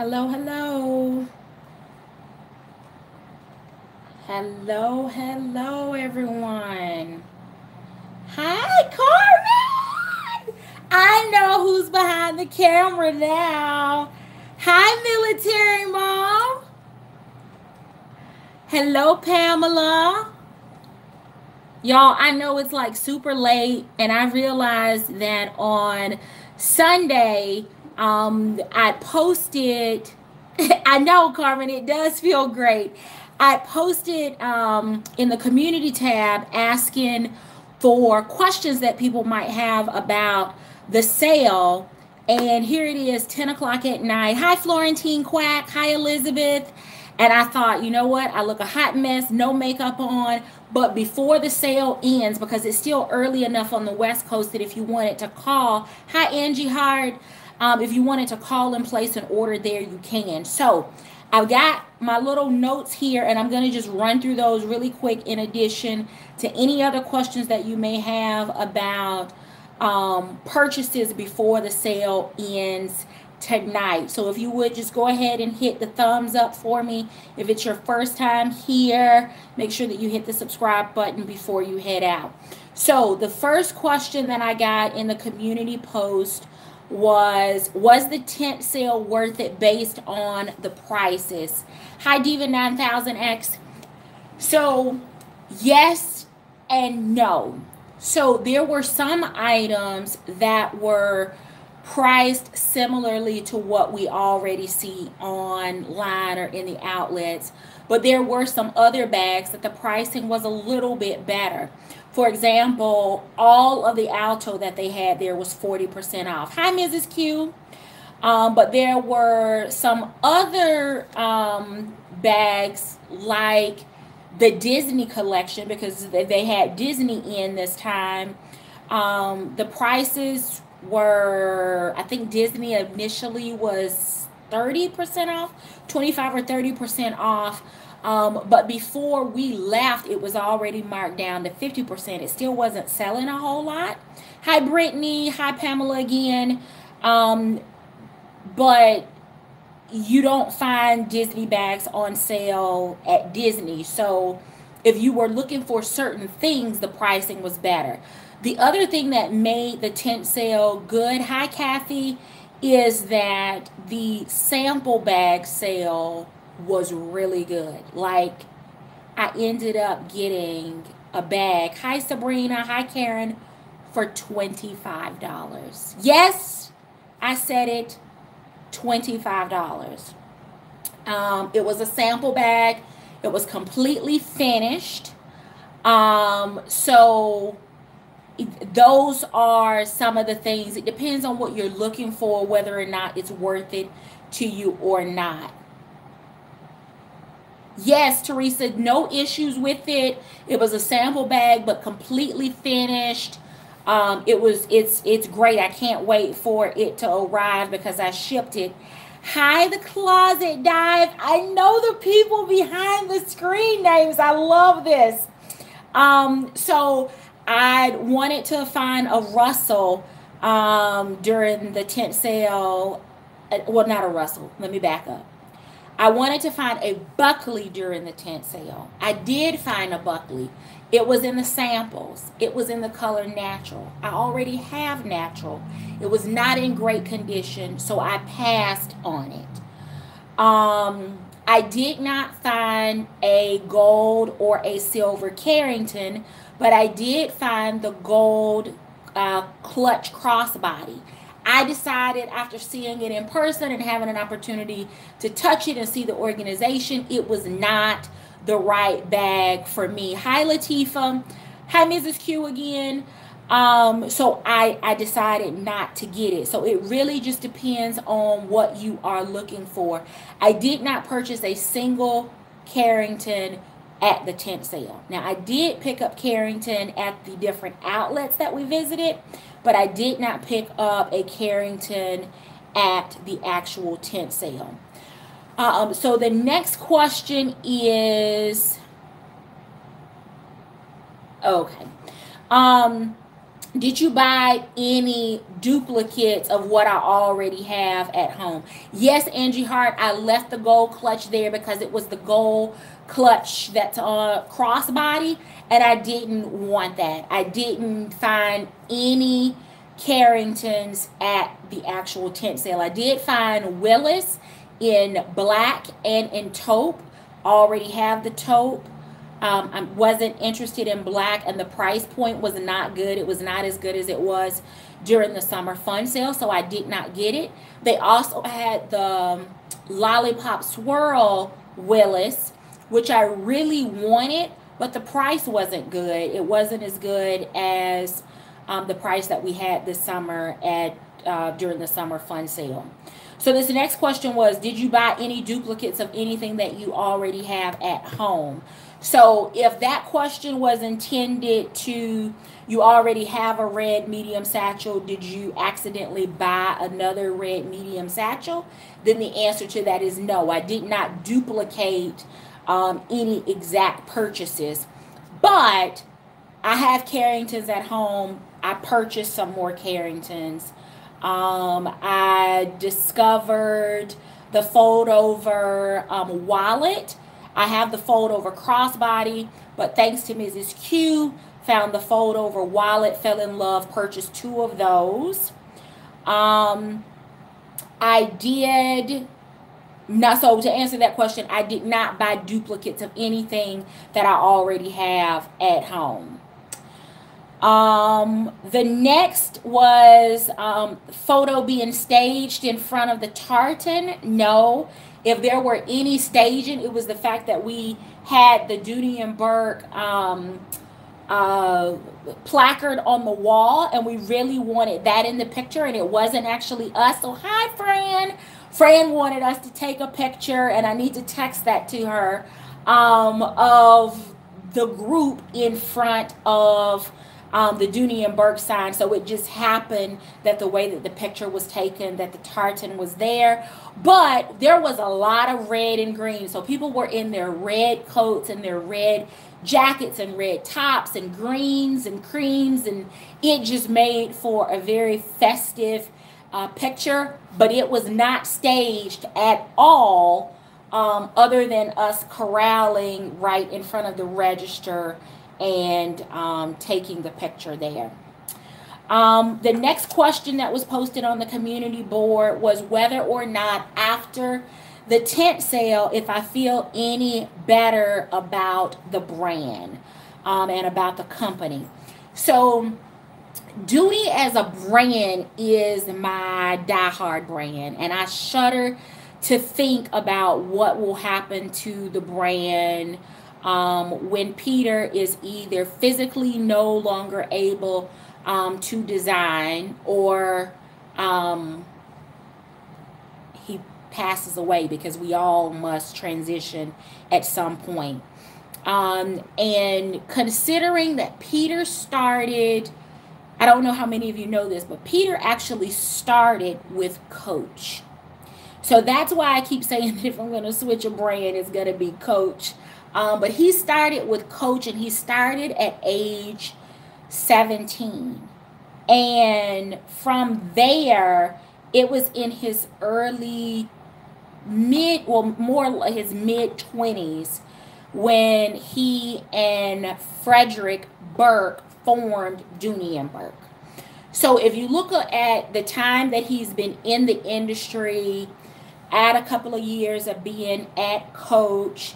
Hello, hello. Hello, hello, everyone. Hi, Carmen. I know who's behind the camera now. Hi, military mom. Hello, Pamela. Y'all, I know it's like super late, and I realized that on Sunday, I posted. I know, Carmen, it does feel great. I posted in the community tab asking for questions that people might have about the sale. And here it is, 10 o'clock at night. Hi, Florentine Quack. Hi, Elizabeth. And I thought, you know what? I look a hot mess, no makeup on. But before the sale ends, because it's still early enough on the West Coast that if you wanted to call, hi, Angie Hard. If you wanted to call and place an order there, you can. So I've got my little notes here, and I'm going to just run through those really quick in addition to any other questions that you may have about purchases before the sale ends tonight. So if you would just go ahead and hit the thumbs up for me. If it's your first time here, make sure that you hit the subscribe button before you head out. So the first question that I got in the community post was the tent sale worth it based on the prices? Hi, Diva 9000X. So yes and no. So there were some items that were priced similarly to what we already see online or in the outlets, but there were some other bags that the pricing was a little bit better. For example, all of the Alto that they had there was 40% off. Hi, Mrs. Q. But there were some other bags like the Disney collection, because they had Disney in this time. The prices were, I think Disney initially was 30% off, 25 or 30% off. But before we left, it was already marked down to 50%. It still wasn't selling a whole lot. Hi, Brittany. Hi, Pamela again. But you don't find Disney bags on sale at Disney. So if you were looking for certain things, the pricing was better. The other thing that made the tent sale good, hi, Kathy, is that the sample bag sale was really good. Like, I ended up getting a bag. Hi, Sabrina. Hi, Karen. For $25. Yes, I said it. $25. It was a sample bag. It was completely finished. So those are some of the things. It depends on what you're looking for, whether or not it's worth it to you or not. Yes, Teresa, no issues with it. It was a sample bag, but completely finished. It's great. I can't wait for it to arrive because I shipped it. Hi, the Closet Dive. I know the people behind the screen names. I love this. So I wanted to find a Russell during the tent sale. Well, not a Russell. Let me back up. I wanted to find a Buckley during the tent sale. I did find a Buckley. It was in the samples. It was in the color natural. I already have natural. It was not in great condition, so I passed on it. I did not find a gold or a silver Carrington, but I did find the gold clutch crossbody. I decided after seeing it in person and having an opportunity to touch it and see the organization, it was not the right bag for me. Hi, Latifa. Hi, Mrs. Q again. So I decided not to get it. So it really just depends on what you are looking for. I did not purchase a single Carrington at the tent sale. Now, I did pick up Carrington at the different outlets that we visited, but I did not pick up a Carrington at the actual tent sale. So the next question is, okay. Did you buy any duplicates of what I already have at home? Yes, Angie Hart, I left the gold clutch there because it was the gold clutch that's on crossbody, and I didn't want that. I didn't find any Carringtons at the actual tent sale. I did find Willis in black and in taupe. Already have the taupe. I wasn't interested in black, and the price point was not good. It was not as good as it was during the summer fun sale, so I did not get it. They also had the lollipop swirl Willis, which I really wanted, but the price wasn't good. It wasn't as good as the price that we had this summer at during the summer fun sale. So this next question was, did you buy any duplicates of anything that you already have at home? So if that question was intended to, you already have a red medium satchel, did you accidentally buy another red medium satchel? Then the answer to that is no. I did not duplicate any exact purchases. But I have Carringtons at home. I purchased some more Carringtons. I discovered the fold over wallet. I have the fold over crossbody, but thanks to Mrs. Q, found the fold over wallet, fell in love, purchased 2 of those. I did not, so to answer that question, I did not buy duplicates of anything that I already have at home. The next was photo being staged in front of the tartan. No. If there were any staging, it was the fact that we had the Dooney Bourke placard on the wall, and we really wanted that in the picture, and it wasn't actually us. So hi, Fran. Fran wanted us to take a picture, and I need to text that to her, of the group in front of the Dooney Bourke sign. So it just happened that the way that the picture was taken, that the tartan was there. But there was a lot of red and green. So people were in their red coats and their red jackets and red tops and greens and creams. And it just made for a very festive picture. But it was not staged at all, other than us corralling right in front of the register and taking the picture there. The next question that was posted on the community board was whether or not after the tent sale, if I feel any better about the brand and about the company. So Dooney as a brand is my diehard brand, and I shudder to think about what will happen to the brand when Peter is either physically no longer able to design, or he passes away, because we all must transition at some point. And considering that Peter started, I don't know how many of you know this, but Peter actually started with Coach. So that's why I keep saying that if I'm going to switch a brand, it's going to be Coach. But he started with Coach, and he started at age 17. And from there, it was in his early more like his mid-20s when he and Frederick Burke formed Dooney Bourke. So if you look at the time that he's been in the industry, add a couple of years of being at Coach,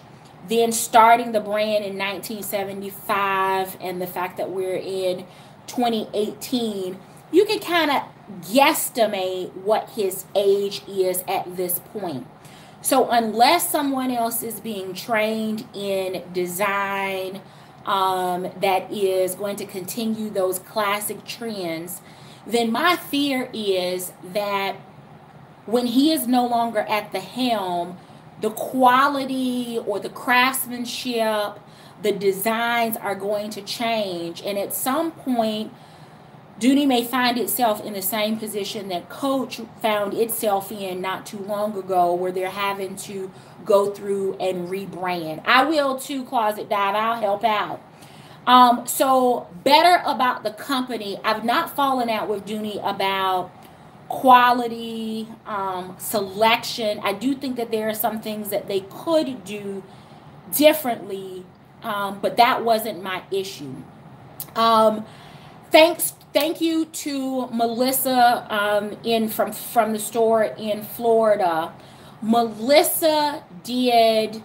then starting the brand in 1975, and the fact that we're in 2018, you can kind of guesstimate what his age is at this point. So unless someone else is being trained in design that is going to continue those classic trends, then my fear is that when he is no longer at the helm, the quality or the craftsmanship, the designs are going to change. And at some point, Dooney may find itself in the same position that Coach found itself in not too long ago, where they're having to go through and rebrand. I will too, Closet Dive. I'll help out. So better about the company. I've not fallen out with Dooney about quality, selection. I do think that there are some things that they could do differently, but that wasn't my issue. Thank you to Melissa in from the store in Florida. Melissa did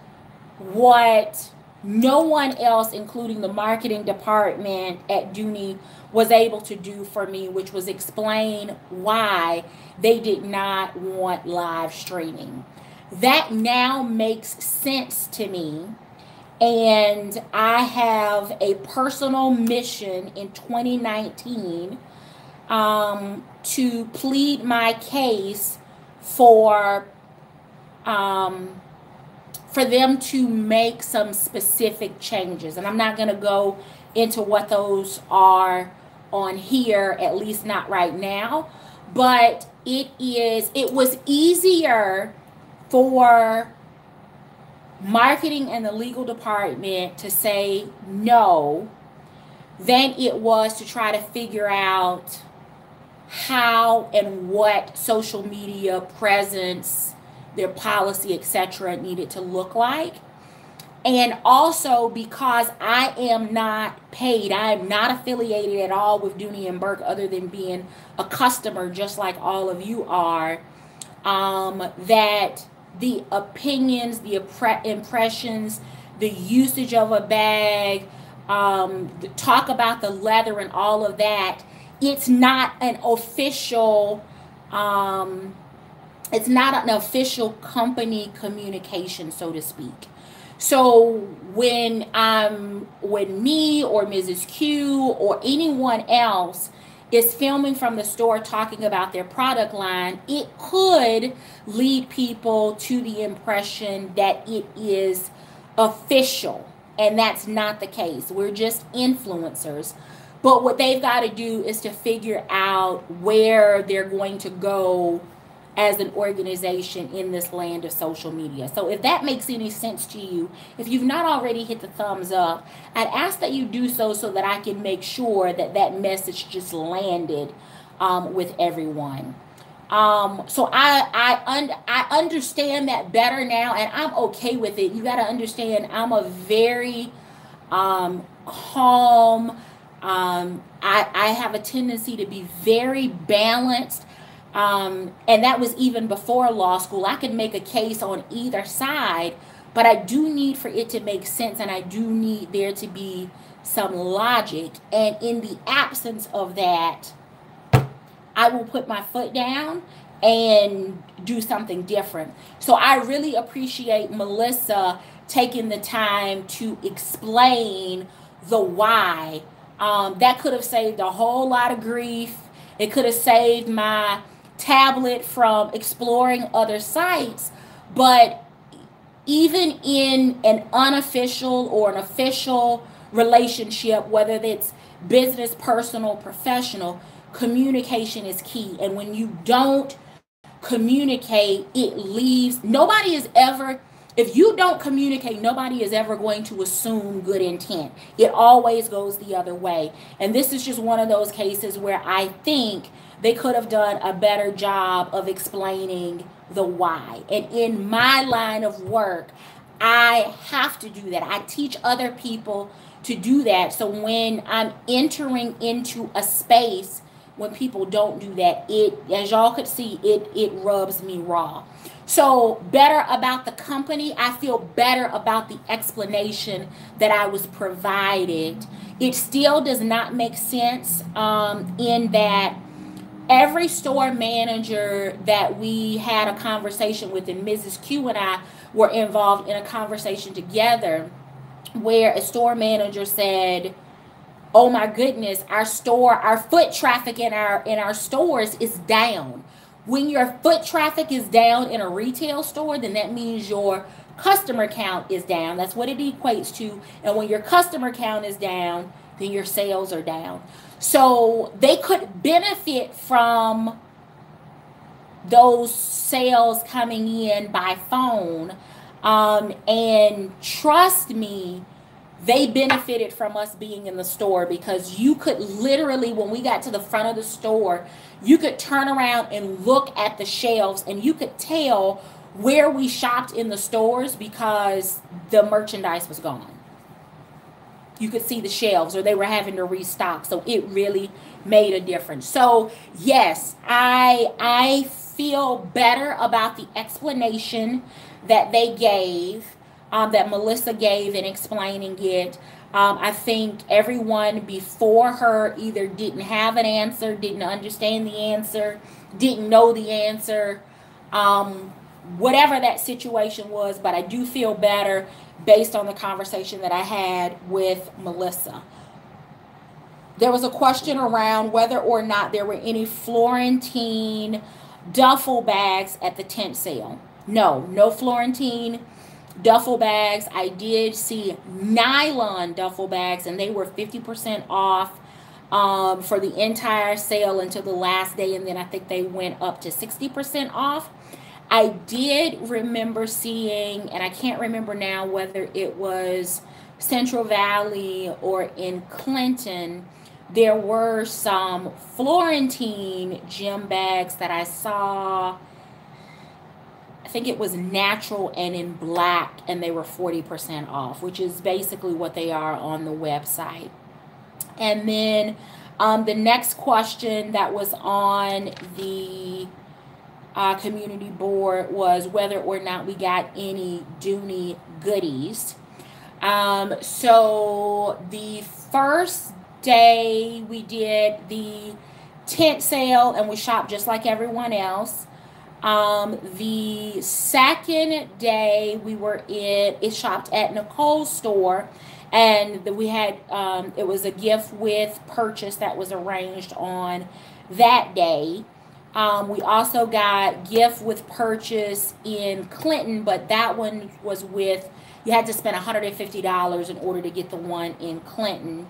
what no one else, including the marketing department at Dooney, was able to do for me, which was explain why they did not want live streaming. That now makes sense to me. And I have a personal mission in 2019 to plead my case for them to make some specific changes. And I'm not going to go into what those are on here, at least not right now. But it was easier for marketing and the legal department to say no than it was to try to figure out how and what social media presence, their policy, etc., needed to look like. And also because I am not paid, I am not affiliated at all with Dooney and Bourke other than being a customer just like all of you are, that the opinions, the impressions, the usage of a bag, talk about the leather and all of that, it's not an official company communication, so to speak. So when me or Mrs. Q or anyone else is filming from the store talking about their product line, it could lead people to the impression that it is official, and that's not the case. We're just influencers. But what they've got to do is to figure out where they're going to go as an organization in this land of social media. So if that makes any sense to you, if you've not already hit the thumbs up, I'd ask that you do so that I can make sure that that message just landed with everyone. So I understand that better now, and I'm okay with it. You got to understand, I'm a very calm, I have a tendency to be very balanced. And that was even before law school. I could make a case on either side, but I do need for it to make sense, and I do need there to be some logic. And in the absence of that, I will put my foot down and do something different. So I really appreciate Melissa taking the time to explain the why. That could have saved a whole lot of grief. It could have saved my tablet from exploring other sites. But even in an unofficial or an official relationship, whether it's business, personal, professional, communication is key. And when you don't communicate, it leaves, if you don't communicate, nobody is ever going to assume good intent. It always goes the other way. And this is just one of those cases where I think they could have done a better job of explaining the why. And in my line of work, I have to do that. I teach other people to do that. So when I'm entering into a space, when people don't do that, it, as y'all could see, it rubs me raw. So better about the company, I feel better about the explanation that I was provided. It still does not make sense in that every store manager that we had a conversation with, and Mrs. Q and I were involved in a conversation together where a store manager said, oh my goodness, our foot traffic in our stores is down. When your foot traffic is down in a retail store, then that means your customer count is down. That's what it equates to. And when your customer count is down, then your sales are down. So they could benefit from those sales coming in by phone. And trust me, they benefited from us being in the store, because you could literally, when we got to the front of the store, you could turn around and look at the shelves and you could tell where we shopped in the stores because the merchandise was gone. You could see the shelves, or they were having to restock. So it really made a difference. So yes, I feel better about the explanation that they gave, that Melissa gave in explaining it. I think everyone before her either didn't have an answer, didn't understand the answer, didn't know the answer, whatever that situation was. But I do feel better based on the conversation that I had with Melissa. There was a question around whether or not there were any Florentine duffel bags at the tent sale. No Florentine duffel bags. I did see nylon duffel bags, and they were 50% off for the entire sale until the last day, and then I think they went up to 60% off. I did remember seeing, and I can't remember now whether it was Central Valley or in Clinton, there were some Florentine gym bags that I saw. I think it was natural and in black, and they were 40% off, which is basically what they are on the website. And then the next question that was on the community board was whether or not we got any Dooney goodies. So the first day we did the tent sale and we shopped just like everyone else. The second day we were it shopped at Nicole's store, and we had it was a gift with purchase that was arranged on that day. We also got gift with purchase in Clinton, but that one was with, you had to spend $150 in order to get the one in Clinton.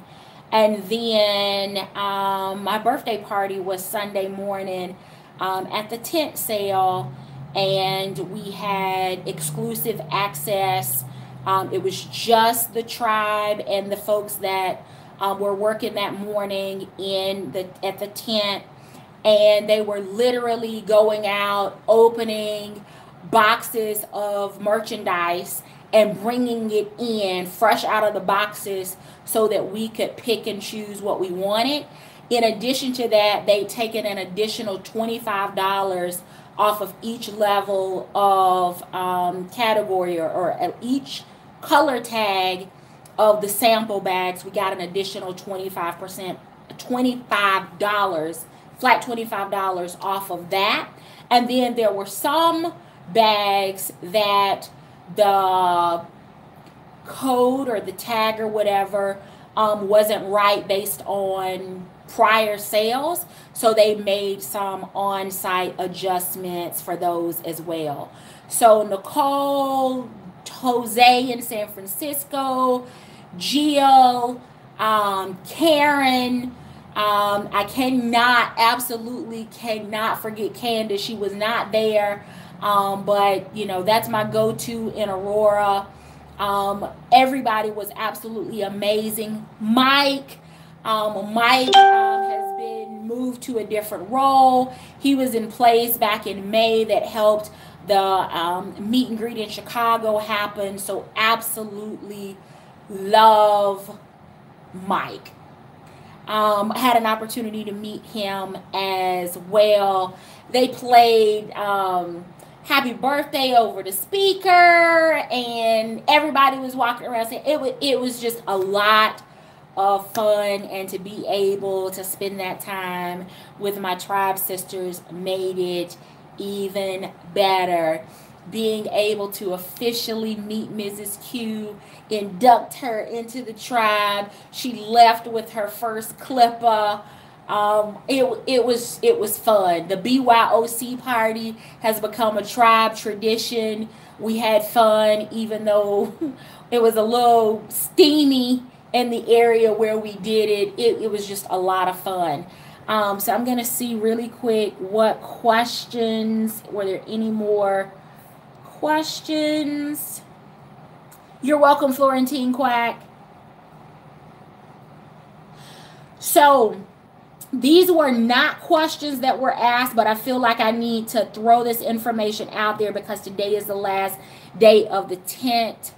And then my birthday party was Sunday morning at the tent sale, and we had exclusive access. It was just the tribe and the folks that were working that morning at the tent. And they were literally going out, opening boxes of merchandise and bringing it in fresh out of the boxes so that we could pick and choose what we wanted. In addition to that, they'd taken an additional $25 off of each level of category, or at each color tag of the sample bags. We got an additional $25, flat $25 off of that. And then there were some bags that the code or the tag or whatever wasn't right based on prior sales, so they made some on-site adjustments for those as well. So Nicole, Jose in San Francisco, Gio, Karen, I absolutely cannot forget Candace. She was not there, but you know, that's my go-to in Aurora. Everybody was absolutely amazing. Mike has been moved to a different role. He was in place back in May that helped the meet and greet in Chicago happen. So absolutely love Mike. I had an opportunity to meet him as well. They played happy birthday over the speaker, and everybody was walking around saying it was just a lot of fun, and to be able to spend that time with my tribe sisters made it even better. Being able to officially meet Mrs. Q, induct her into the tribe. She left with her first clipper. It was fun. The BYOC party has become a tribe tradition. We had fun, even though it was a little steamy in the area where we did it. It was just a lot of fun. So I'm going to see really quick what questions, were there any more questions? You're welcome, Florentine Quack. So these were not questions that were asked, but I feel like I need to throw this information out there because today is the last day of the tent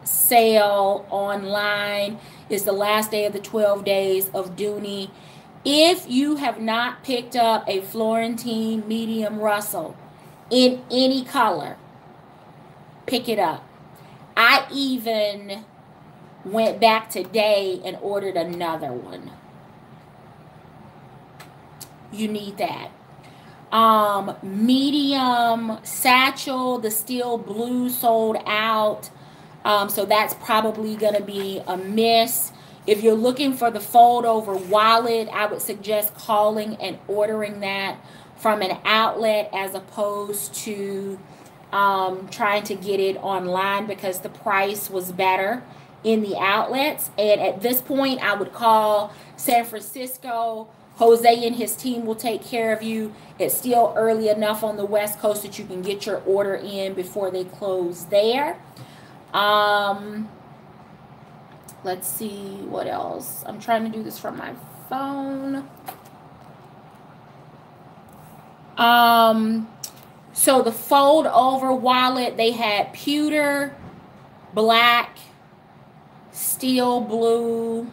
sale online. It's the last day of the 12 days of Dooney. If you have not picked up a Florentine medium Russell in any color, pick it up. I even went back today and ordered another one. You need that. Medium satchel, the steel blue sold out. So that's probably going to be a miss. If you're looking for the fold over wallet, I would suggest calling and ordering that from an outlet as opposed to trying to get it online because the price was better in the outlets. And at this point, I would call San Francisco. Jose and his team will take care of you. It's still early enough on the West Coast that you can get your order in before they close there. Let's see what else. I'm trying to do this from my phone. So the fold over wallet, they had pewter, black, steel blue.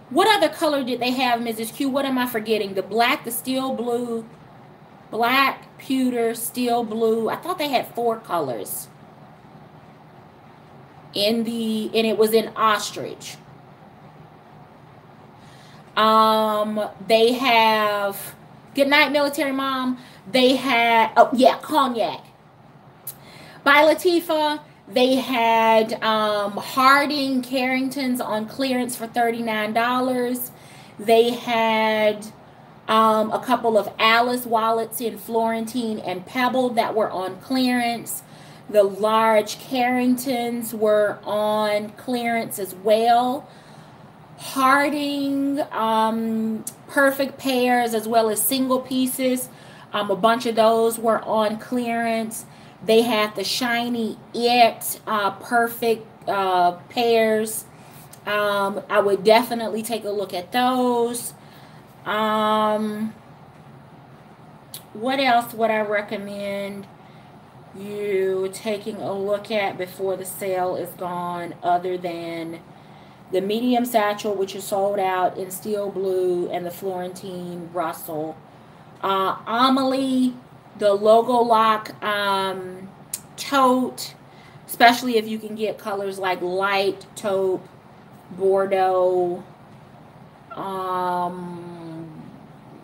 What other color did they have, Mrs. Q? What am I forgetting? The black, the steel blue, black, pewter, steel blue. I thought they had 4 colors. And it was in ostrich. They have, good night, military mom. They had, oh yeah, cognac. By Latifah, they had Harding Carringtons on clearance for $39. They had a couple of Alice wallets in Florentine and Pebble that were on clearance. The large Carringtons were on clearance as well. Harding, perfect pairs as well as single pieces. A bunch of those were on clearance. They had the shiny It perfect pairs. I would definitely take a look at those. What else would I recommend you taking a look at before the sale is gone, other than the medium satchel, which is sold out in steel blue, and the Florentine Russell? Amelie, the logo lock tote, especially if you can get colors like light taupe, Bordeaux,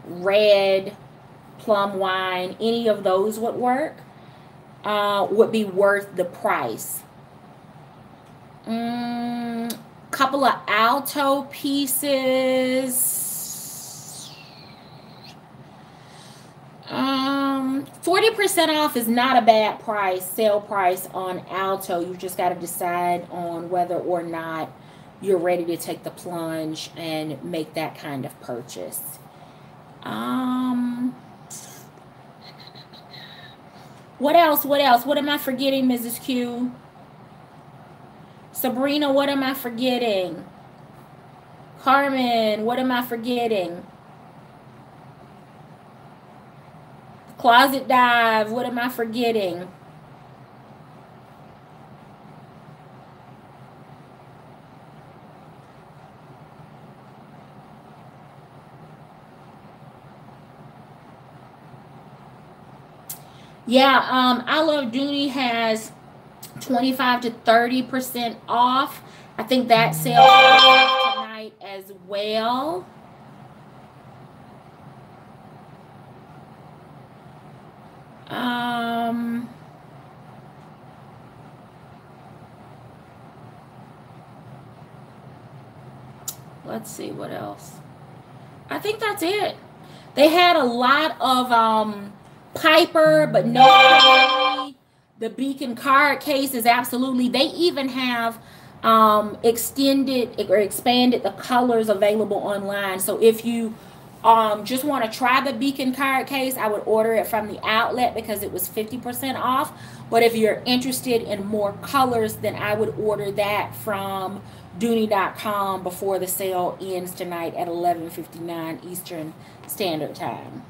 red, plum wine, any of those would work, would be worth the price. Couple of alto pieces. 40% off is not a bad price, sale price on alto. You just got to decide on whether or not you're ready to take the plunge and make that kind of purchase. What else? What else? What am I forgetting, Mrs. Q? Sabrina, what am I forgetting? Carmen, what am I forgetting? Closet Dive, what am I forgetting? Yeah, I Love Dooney has 25 to 30% off. I think that sale is tonight as well. Let's see what else. I think that's it. They had a lot of Piper, but no quality. The Beacon card case is absolutely. They even have extended or expanded the colors available online. So if you just want to try the Beacon card case, I would order it from the outlet because it was 50% off. But if you're interested in more colors, then I would order that from Dooney.com before the sale ends tonight at 11:59 Eastern Standard Time.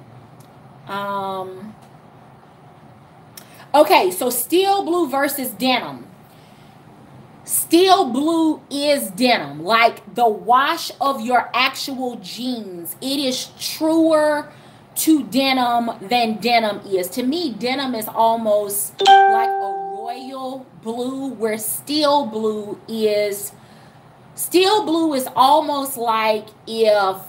Okay, so steel blue versus denim. Steel blue is denim, like the wash of your actual jeans. It is truer to denim than denim is. To me, denim is almost like a royal blue, where steel blue is almost like if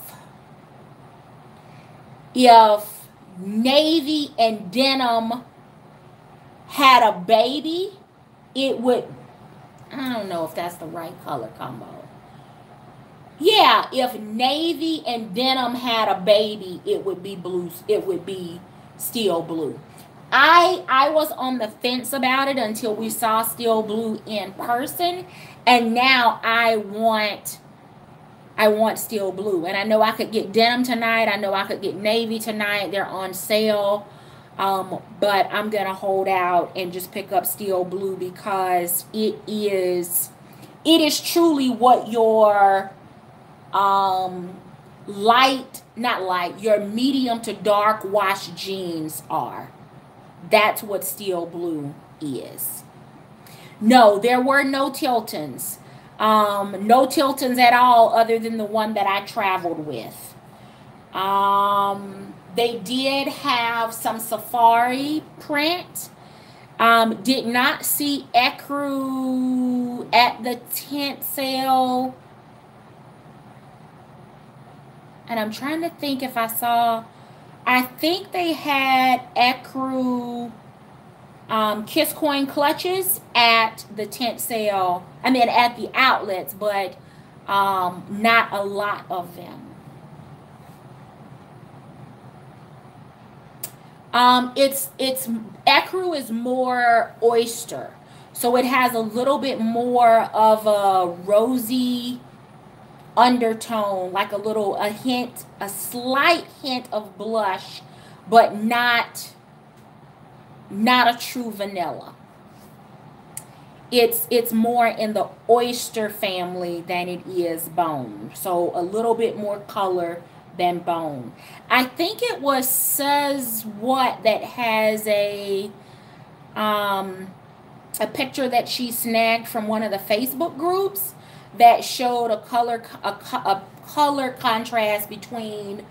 navy and denim had a baby, it would, I don't know if that's the right color combo. Yeah, if navy and denim had a baby, it would be blue. It would be steel blue. I was on the fence about it until we saw steel blue in person, and now I want steel blue. And I know I could get denim tonight. I know I could get navy tonight. They're on sale. But I'm going to hold out and just pick up steel blue because it is truly what your your medium to dark wash jeans are. That's what steel blue is. No, there were no Tiltons. No Tiltons at all other than the one that I traveled with. They did have some safari print. Did not see ecru at the tent sale. And I'm trying to think if I saw, I think they had ecru Kiss Coin clutches at the tent sale. I mean, at the outlets, but not a lot of them. It's ecru is more oyster, so it has a little bit more of a rosy undertone, like a slight hint of blush, but not a true vanilla. It's more in the oyster family than it is bone, so a little bit more color than bone. I think it was Says What that has a picture that she snagged from one of the Facebook groups that showed a color contrast between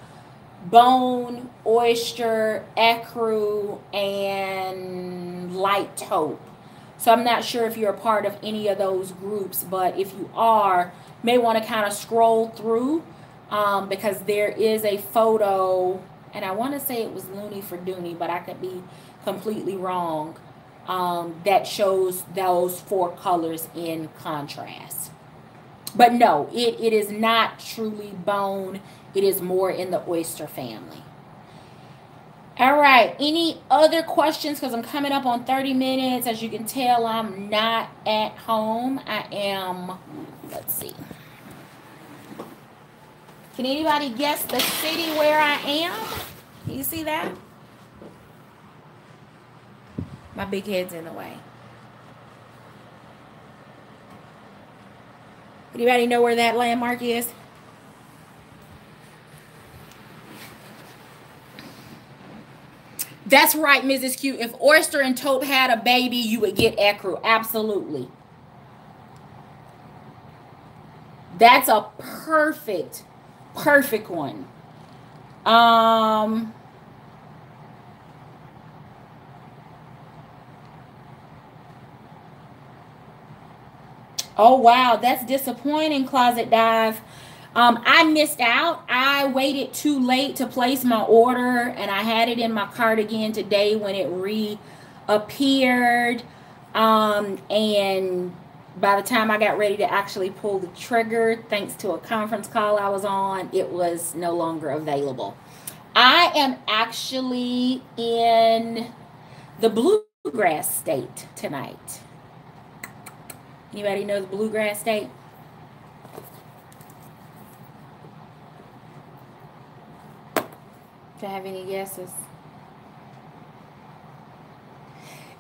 bone, oyster, ecru, and light taupe. So I'm not sure if you're a part of any of those groups, but if you are, may want to kind of scroll through because there is a photo, and I want to say it was Looney for Dooney, but I could be completely wrong, that shows those four colors in contrast. But no, it is not truly bone. It is more in the oyster family. All right, any other questions? Because I'm coming up on 30 minutes. As you can tell, I'm not at home. I am, let's see. Can anybody guess the city where I am? Can you see that? My big head's in the way. Anybody know where that landmark is? That's right, Mrs. Q. If oyster and taupe had a baby, you would get ecru. Absolutely. That's a perfect one. Oh, wow. That's disappointing, Closet Dive. I missed out. I waited too late to place my order, and I had it in my cart again today when it reappeared. And by the time I got ready to actually pull the trigger, thanks to a conference call I was on, it was no longer available. I am actually in the Bluegrass State tonight. Anybody know the Bluegrass State? Do I have any guesses?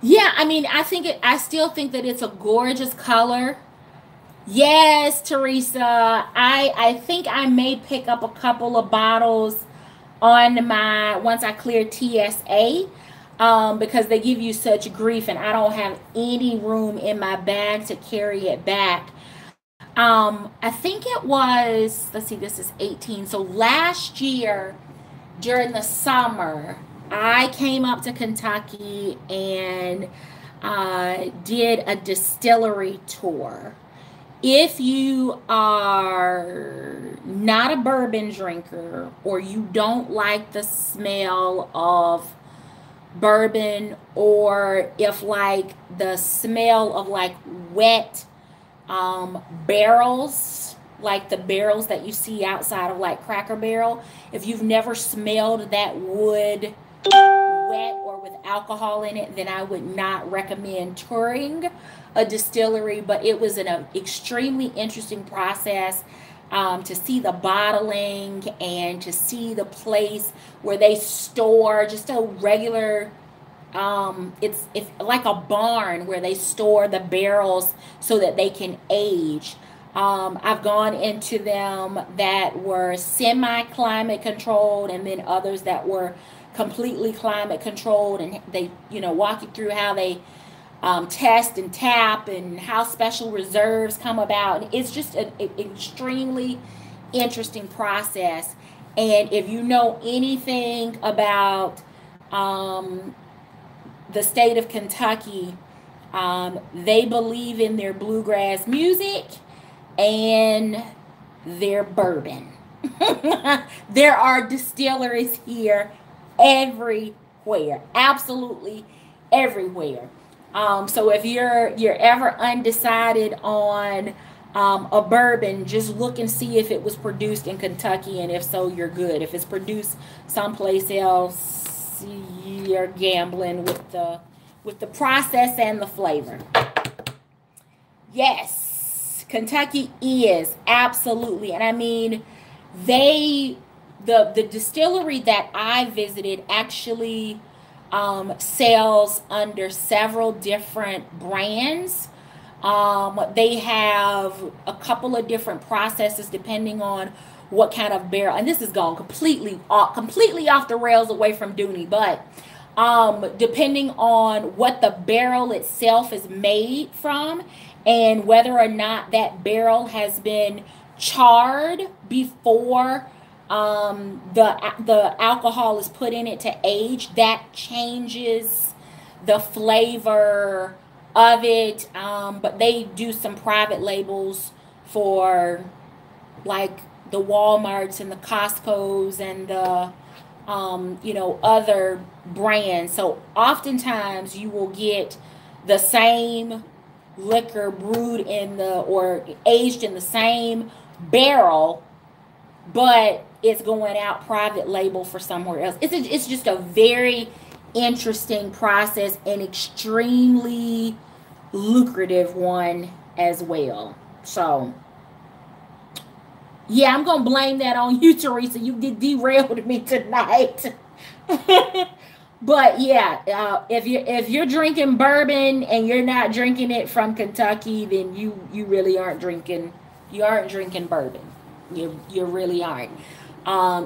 Yeah, I mean, I still think that it's a gorgeous color. Yes, Teresa. I think I may pick up a couple of bottles on my once I clear TSA, because they give you such grief, and I don't have any room in my bag to carry it back. I think it was, let's see, this is 18. So last year during the summer, I came up to Kentucky and did a distillery tour. If you are not a bourbon drinker, or you don't like the smell of bourbon, or if like the smell of like wet barrels, like the barrels that you see outside of like Cracker Barrel, if you've never smelled that wood wet or with alcohol in it, then I would not recommend touring a distillery. But it was an extremely interesting process, to see the bottling and to see the place where they store just a regular, it's like a barn where they store the barrels so that they can age. I've gone into them that were semi-climate controlled, and then others that were completely climate controlled, and they, walk you through how they test and tap and how special reserves come about. And it's just an extremely interesting process. And if you know anything about the state of Kentucky, they believe in their bluegrass music and their bourbon. There are distilleries here everywhere, absolutely everywhere. So if you're ever undecided on a bourbon, just look and see if it was produced in Kentucky, and if so, you're good. If it's produced someplace else, you're gambling with the process and the flavor. Yes, Kentucky is absolutely, and I mean, the distillery that I visited actually sells under several different brands. They have a couple of different processes depending on what kind of barrel. And this is gone completely off the rails away from Dooney, but depending on what the barrel itself is made from, and whether or not that barrel has been charred before the alcohol is put in it to age, that changes the flavor of it. But they do some private labels for like the Walmarts and the Costco's and the other brands. So oftentimes you will get the same liquor brewed or aged in the same barrel, but it's going out private label for somewhere else. It's just a very interesting process, and extremely lucrative one as well. So yeah, I'm gonna blame that on you, Teresa. You derailed me tonight. But yeah, if you're drinking bourbon and you're not drinking it from Kentucky, then you really aren't drinking. You aren't drinking bourbon. You really aren't.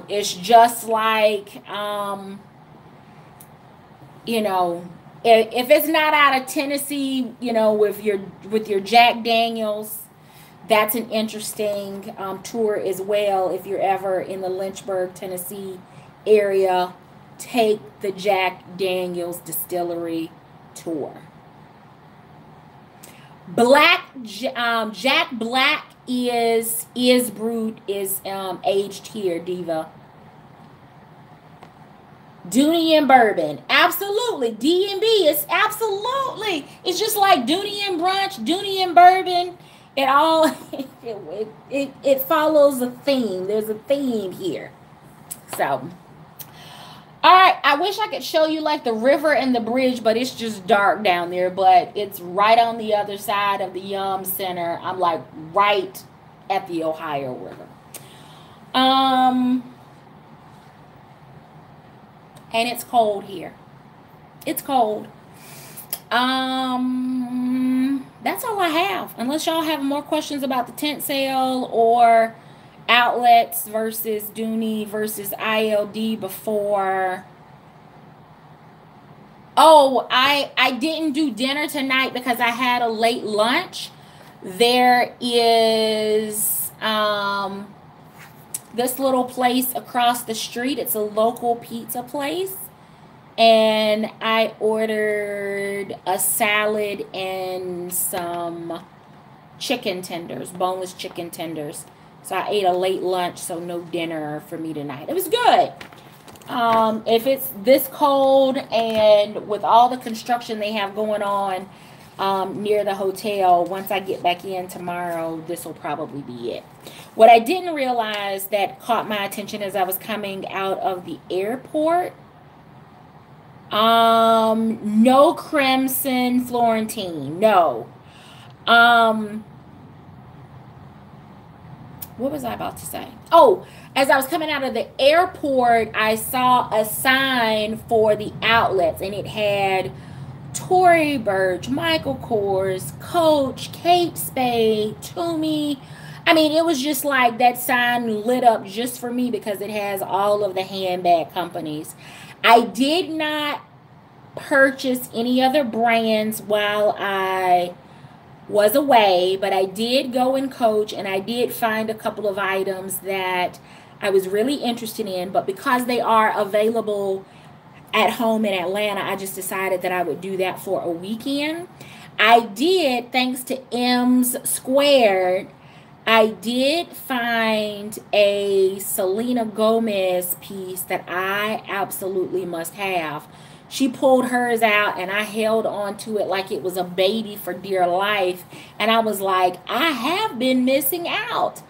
It's just like if it's not out of Tennessee, with your Jack Daniels, that's an interesting tour as well. If you're ever in the Lynchburg, Tennessee area, take the Jack Daniels Distillery tour. Jack Black is brewed, is aged here, Diva. Dooney and bourbon, absolutely. D&B is absolutely. It's just like Dooney and brunch, Dooney and bourbon. It all it follows a theme. There's a theme here. So, all right. I wish I could show you like the river and the bridge, but it's just dark down there. But it's right on the other side of the Yum Center. I'm like right at the Ohio River. And it's cold here. It's cold. That's all I have. Unless y'all have more questions about the tent sale or outlets versus Dooney versus ILD before. Oh, I didn't do dinner tonight because I had a late lunch. There is this little place across the street. It's a local pizza place. And I ordered a salad and some chicken tenders, boneless chicken tenders. So I ate a late lunch, so no dinner for me tonight. It was good. If it's this cold and with all the construction they have going on near the hotel, once I get back in tomorrow, this will probably be it. What I didn't realize that caught my attention as I was coming out of the airport, no Crimson Florentine, no. What was I about to say? Oh, as I was coming out of the airport, I saw a sign for the outlets, and it had Tory Burch, Michael Kors, Coach, Kate Spade, Toomey. I mean, it was just like that sign lit up just for me because it has all of the handbag companies. I did not purchase any other brands while I was away, but I did go in Coach, and I did find a couple of items that I was really interested in, but because they are available at home in Atlanta, I just decided that I would do that for a weekend. I did, thanks to M's Squared, I did find a Selena Gomez piece that I absolutely must have. She pulled hers out, and I held on to it like it was a baby for dear life. And I was like, I have been missing out.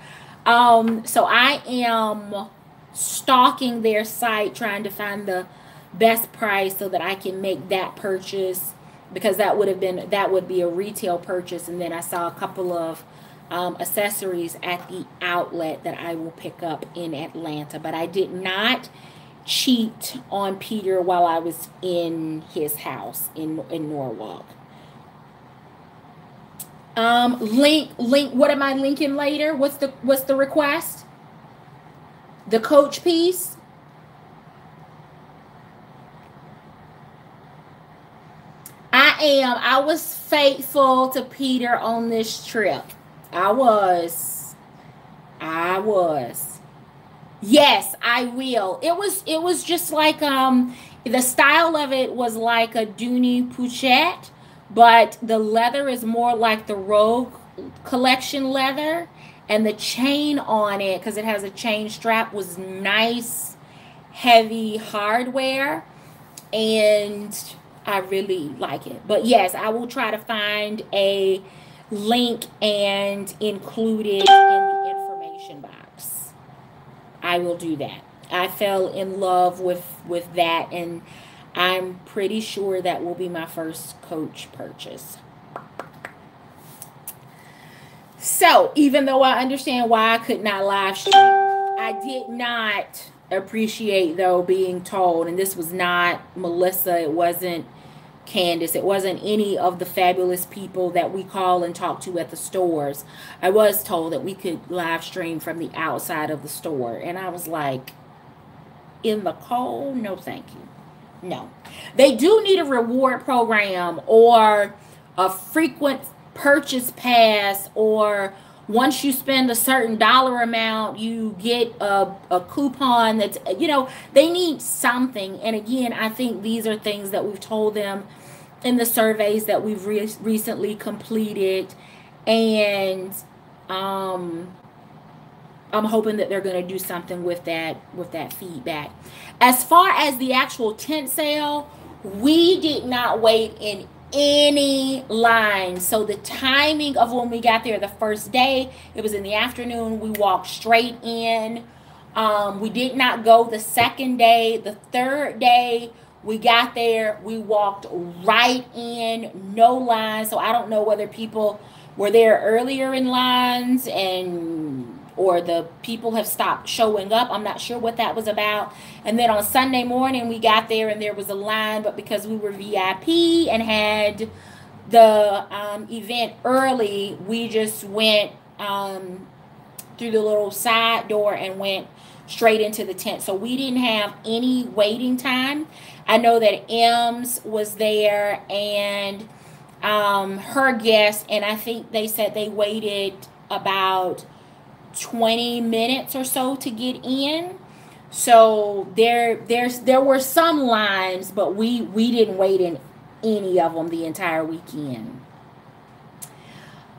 So I am stalking their site, trying to find the best price so that I can make that purchase, because that would be a retail purchase. And then I saw a couple of accessories at the outlet that I will pick up in Atlanta. But I did not cheat on Peter while I was in his house in Norwalk. Link. What am I linking later? What's the request? The Coach piece. I was faithful to Peter on this trip. I was. Yes, I will. It was just like the style of it was like a Dooney Bourke, but the leather is more like the Rogue collection leather, and the chain on it, because it has a chain strap, was nice, heavy hardware, and I really like it. But yes, I will try to find a link and include it in the information box. I will do that. I fell in love with that, and I'm pretty sure that will be my first Coach purchase. So, even though I understand why I could not live stream, I did not appreciate, though, being told, and this was not Melissa, it wasn't Candace, it wasn't any of the fabulous people that we call and talk to at the stores. I was told that we could live stream from the outside of the store, and I was like, in the cold? No, thank you. No. They do need a reward program or a frequent purchase pass, or once you spend a certain dollar amount, you get a coupon that's, they need something. And again, I think these are things that we've told them in the surveys that we've recently completed. And I'm hoping that they're going to do something with that feedback. As far as the actual tent sale, we did not wait in any line. So the timing of when we got there the first day, it was in the afternoon. We walked straight in. We did not go the second day. The third day we got there, we walked right in, no lines. So I don't know whether people were there earlier in lines or the people have stopped showing up. I'm not sure what that was about. And then on Sunday morning, we got there and there was a line, but because we were VIP and had the event early, we just went through the little side door and went straight into the tent. So we didn't have any waiting time. I know that Ems was there and her guest, and I think they said they waited about 20 minutes or so to get in. So there were some lines, but we didn't wait in any of them the entire weekend.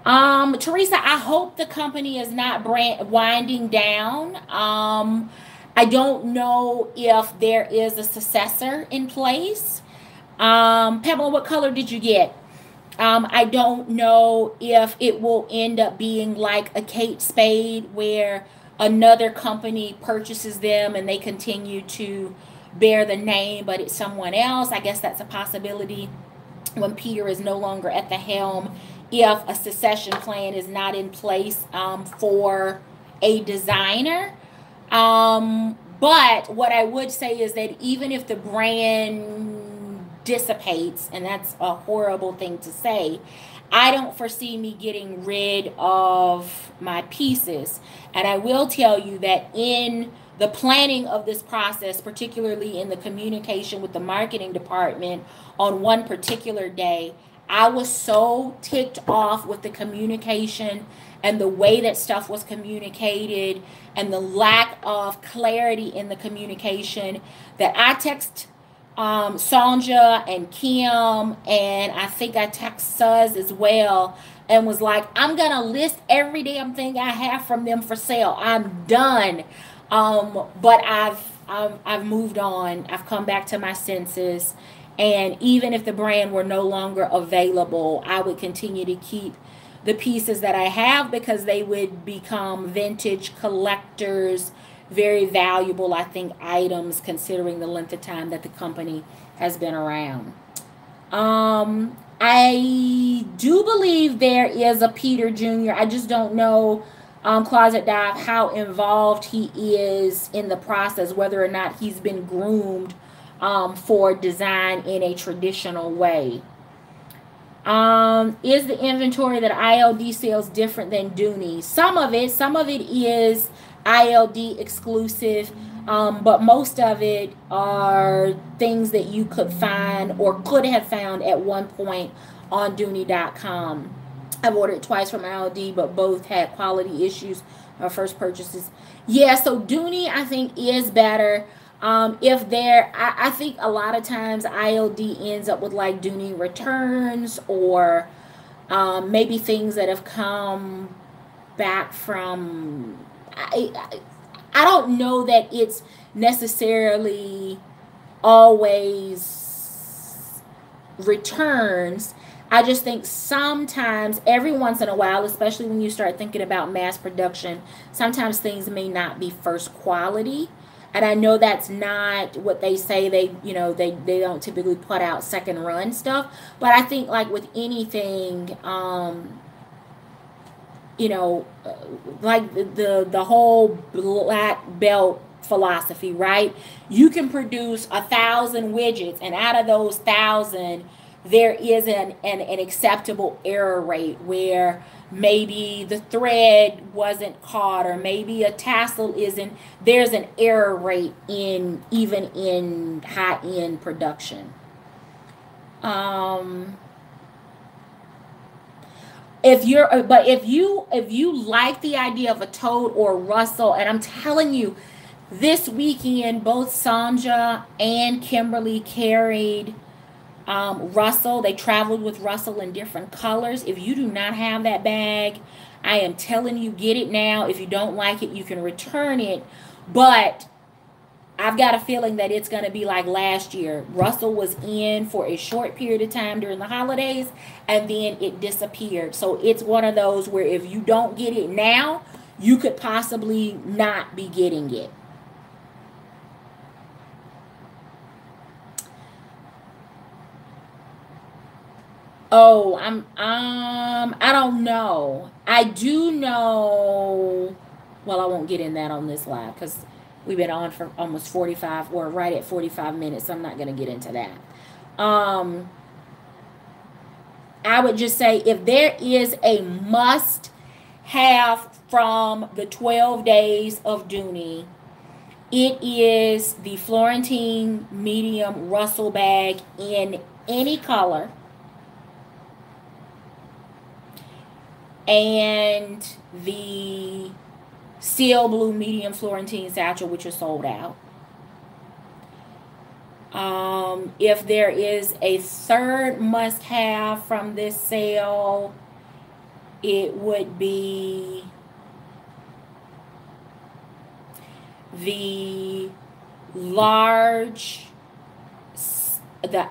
Teresa, I hope the company is not winding down. I don't know if there is a successor in place. Pamela, what color did you get? I don't know if it will end up being like a Kate Spade where another company purchases them and they continue to bear the name, but it's someone else. I guess that's a possibility when Peter is no longer at the helm, if a succession plan is not in place for a designer. But what I would say is that even if the brand dissipates, and that's a horrible thing to say, I don't foresee me getting rid of my pieces. And I will tell you that in the planning of this process, particularly in the communication with the marketing department on one particular day, I was so ticked off with the communication and the way that stuff was communicated and the lack of clarity in the communication that I text Sonja and Kim, and I think I text Suz as well, and was like, I'm gonna list every damn thing I have from them for sale. I'm done. But I've moved on. I've come back to my senses, and even if the brand were no longer available, I would continue to keep the pieces that I have because they would become vintage collectors, very valuable, I think, items considering the length of time that the company has been around. I do believe there is a Peter Jr. I just don't know, Closet Dive, how involved he is in the process, whether or not he's been groomed for design in a traditional way. Is the inventory that ILD sells different than Dooney? Some of it is ILD exclusive, but most of it are things that you could find or could have found at one point on Dooney.com. I've ordered twice from ILD, but both had quality issues. Our first purchases. Yeah, so Dooney, I think, is better. I think a lot of times ILD ends up with like Dooney returns or maybe things that have come back from, I don't know that it's necessarily always returns. I just think sometimes, every once in a while, especially when you start thinking about mass production, sometimes things may not be first quality. And I know that's not what they say. They don't typically put out second run stuff. But I think like with anything, like the whole black belt philosophy, right? You can produce 1,000 widgets, and out of those 1,000, there is an acceptable error rate where maybe the thread wasn't caught or maybe a tassel isn't. There's an error rate even in high-end production. If you like the idea of a Toad or Russell, and I'm telling you, this weekend both Sonja and Kimberly carried Russell. They traveled with Russell in different colors. If you do not have that bag, I am telling you, get it now. If you don't like it, you can return it. But I've got a feeling that it's going to be like last year. Russell was in for a short period of time during the holidays, and then it disappeared. So it's one of those where if you don't get it now, you could possibly not be getting it. Oh, I don't know. I do know, well, I won't get in that on this live because we've been on for almost 45, or right at 45 minutes. So I'm not going to get into that. I would just say if there is a must have from the 12 days of Dooney, it is the Florentine medium Russell bag in any color, and the Steel Blue medium Florentine satchel, which is sold out. If there is a third must-have from this sale, it would be the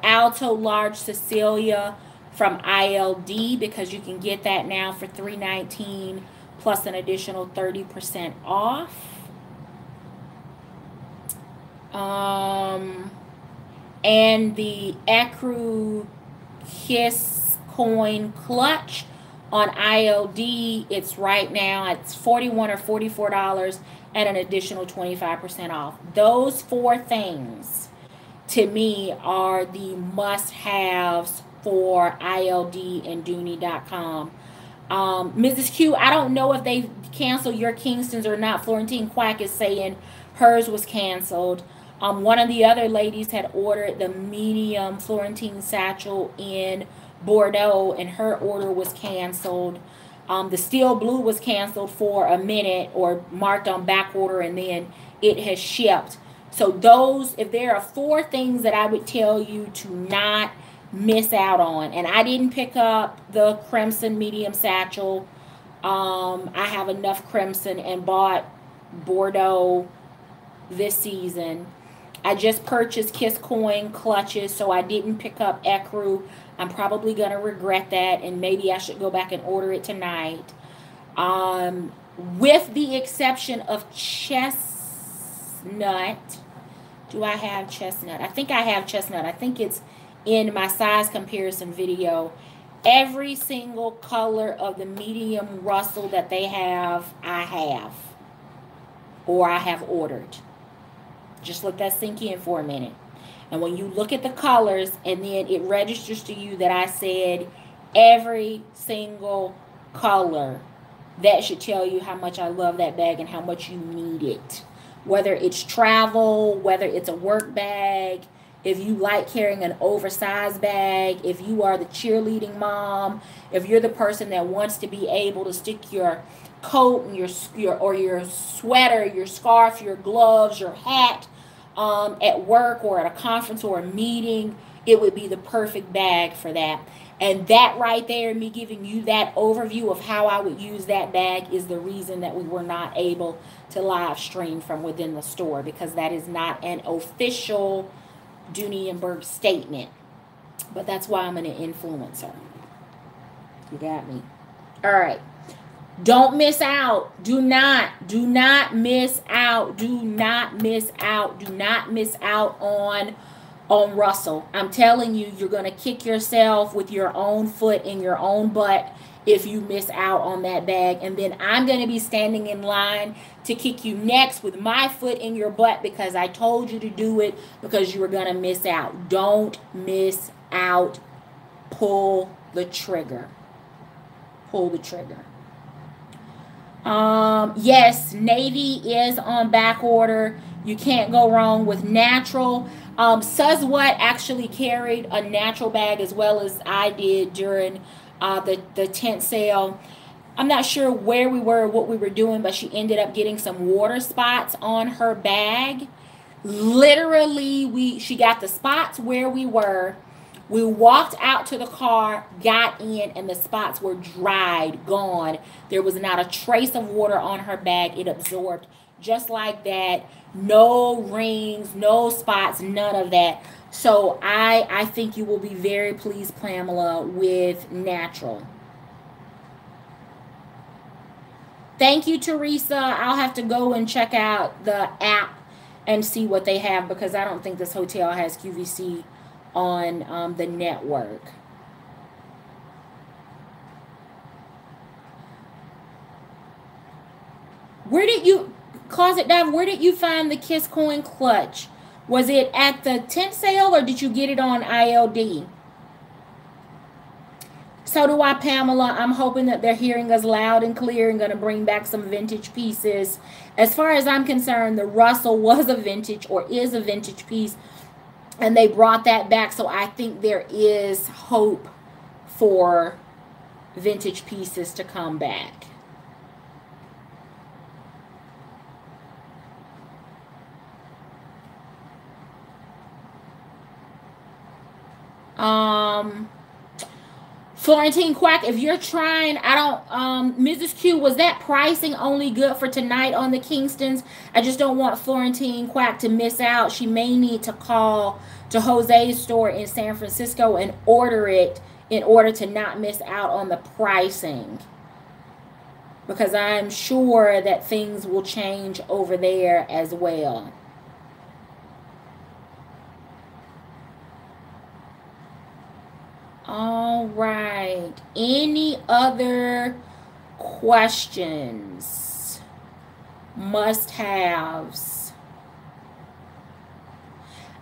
Alto Large Cecilia from ILD, because you can get that now for $3.19 plus an additional 30% off. And the Ecru Kiss Coin Clutch on ILD, it's right now, it's $41 or $44 and an additional 25% off. Those four things to me are the must-haves for ILD and Dooney.com. Mrs. Q, I don't know if they canceled your Kingstons or not. Florentine Quack is saying hers was canceled. One of the other ladies had ordered the medium Florentine satchel in Bordeaux, and her order was canceled. The Steel Blue was canceled for a minute, or marked on back order, and then it has shipped. So those, if there are four things that I would tell you to not miss out on, and I didn't pick up the crimson medium satchel. I have enough crimson and bought Bordeaux this season. I just purchased Kiss Coin clutches, so I didn't pick up Ecru. I'm probably going to regret that, and maybe I should go back and order it tonight. With the exception of chestnut. Do I have chestnut? I think I have chestnut. I think it's in my size comparison video. Every single color of the medium Russell that they have, I have. Or I have ordered. Just let that sink in for a minute. And when you look at the colors, and then it registers to you that I said every single color, that should tell you how much I love that bag and how much you need it. Whether it's travel, whether it's a work bag, if you like carrying an oversized bag, if you are the cheerleading mom, if you're the person that wants to be able to stick your coat and your sweater, your scarf, your gloves, your hat at work or at a conference or a meeting, it would be the perfect bag for that. And that right there, me giving you that overview of how I would use that bag, is the reason that we were not able to live stream from within the store, because that is not an official Dooney Bourke statement. But that's why I'm an influencer. You got me. All right. Don't miss out. Do not miss out. Do not miss out. Do not miss out on Russell. I'm telling you, you're going to kick yourself with your own foot in your own butt if you miss out on that bag. And then I'm going to be standing in line to kick you next with my foot in your butt, because I told you to do it, because you were going to miss out. Don't miss out. Pull the trigger. Pull the trigger. Yes, navy is on back order. You can't go wrong with natural. Suzwat actually carried a natural bag as well as I did during the tent sale. I'm not sure where we were, what we were doing, but she ended up getting some water spots on her bag. Literally, she got the spots where we were. We walked out to the car, got in, and the spots were dried, gone. There was not a trace of water on her bag. It absorbed just like that. No rings, no spots, none of that. So I think you will be very pleased, Pamela, with natural. Thank you, Teresa. I'll have to go and check out the app and see what they have, because I don't think this hotel has QVC on the network. Where did you, Closet Dive, where did you find the Kiss Coin clutch? Was it at the tent sale, or did you get it on ILD? So do I, Pamela. I'm hoping that they're hearing us loud and clear and going to bring back some vintage pieces. As far as I'm concerned, the Russell was a vintage or is a vintage piece, and they brought that back. So I think there is hope for vintage pieces to come back. Florentine Quack, if you're trying, Mrs. Q, was that pricing only good for tonight on the Kingstons? I just don't want Florentine Quack to miss out. She may need to call to Jose's store in San Francisco and order it in order to not miss out on the pricing. Because I'm sure that things will change over there as well. All right. Any other questions? Must-haves.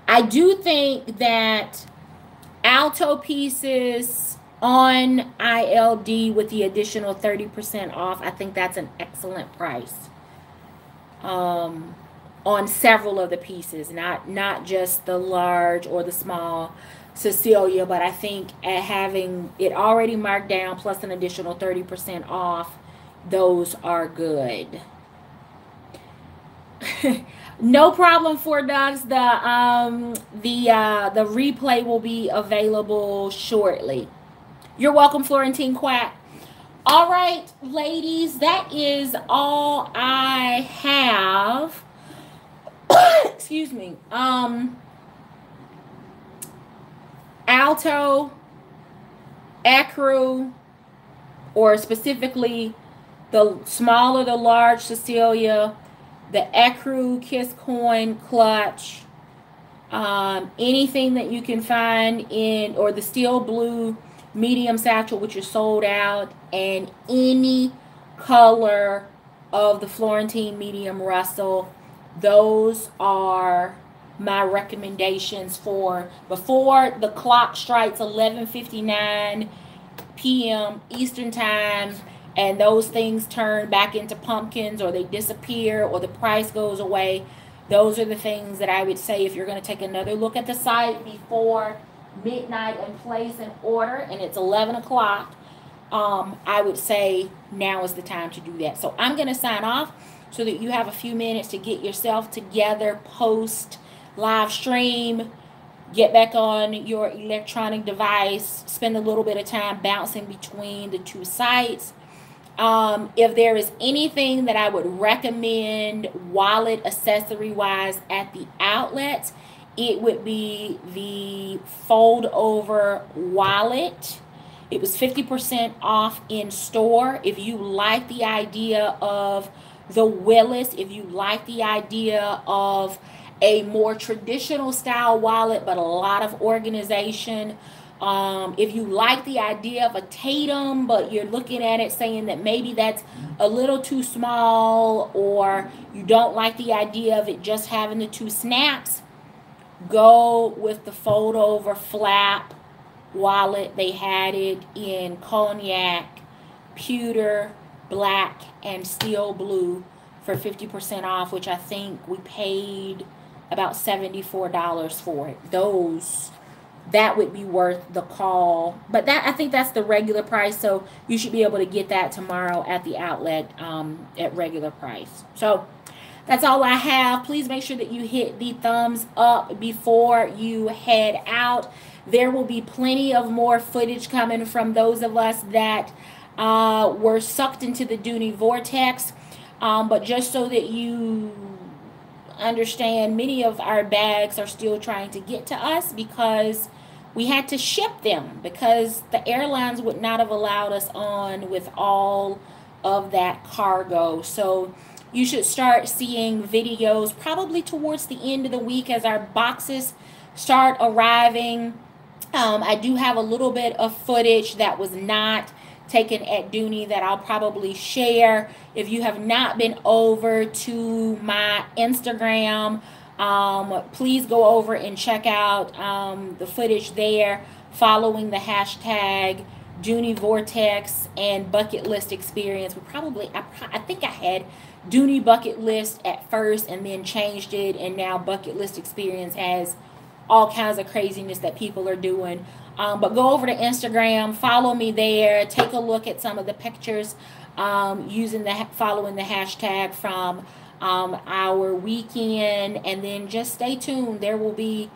I do think that alto pieces on ILD with the additional 30% off, I think that's an excellent price. On several of the pieces, not just the large or the small Cecilia, but I think at having it already marked down plus an additional 30% off, those are good. No problem for Dogs. The replay will be available shortly. You're welcome, Florentine Quack. All right, ladies, that is all I have. Excuse me. Alto, ecru, or specifically the small or the large Cecilia, the ecru, kiss coin, clutch, anything that you can find in, or the steel blue medium satchel, which is sold out, and any color of the Florentine medium Russell. Those are my recommendations for before the clock strikes 11:59 p.m. Eastern time and those things turn back into pumpkins, or they disappear, or the price goes away. Those are the things that I would say if you're going to take another look at the site before midnight and place an order, and it's 11 o'clock, I would say now is the time to do that. So I'm going to sign off so that you have a few minutes to get yourself together post live stream, get back on your electronic device, spend a little bit of time bouncing between the two sites. If there is anything that I would recommend wallet accessory wise at the outlets, it would be the fold over wallet. It was 50% off in store. If you like the idea of the Willis, if you like the idea of a more traditional style wallet but a lot of organization, if you like the idea of a Tatum but you're looking at it saying that maybe that's a little too small, or you don't like the idea of it just having the two snaps, go with the fold over flap wallet. They had it in cognac, pewter, black, and steel blue for 50% off, which I think we paid about $74 for it. That would be worth the call, but that, I think that's the regular price, so you should be able to get that tomorrow at the outlet at regular price. So that's all I have. Please make sure that you hit the thumbs up before you head out. There will be plenty of more footage coming from those of us that were sucked into the Dooney vortex, but just so that you understand, many of our bags are still trying to get to us because we had to ship them because the airlines would not have allowed us on with all of that cargo. So you should start seeing videos probably towards the end of the week as our boxes start arriving. I do have a little bit of footage that was not taken at Dooney that I'll probably share. If you have not been over to my Instagram, please go over and check out the footage there following the hashtag Dooney Vortex and Bucket List Experience. I think I had Dooney Bucket List at first and then changed it, and now Bucket List Experience has all kinds of craziness that people are doing. But go over to Instagram, follow me there, take a look at some of the pictures following the hashtag from our weekend, and then just stay tuned. There will be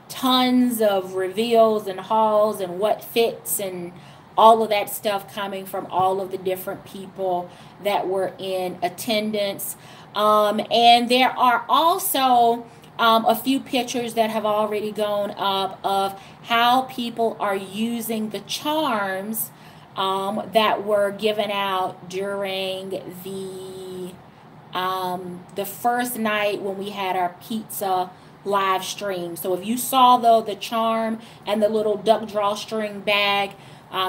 tons of reveals and hauls and what fits and all of that stuff coming from all of the different people that were in attendance. And there are also a few pictures that have already gone up of how people are using the charms that were given out during the first night when we had our pizza live stream. So if you saw the charm and the little duck drawstring bag,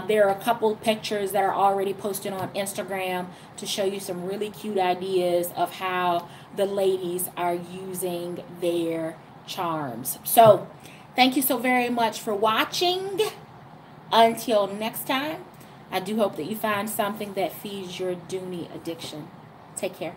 there are a couple pictures that are already posted on Instagram to show you some really cute ideas of how the ladies are using their charms. So thank you so very much for watching. Until next time, I do hope that you find something that feeds your Dooney addiction. Take care.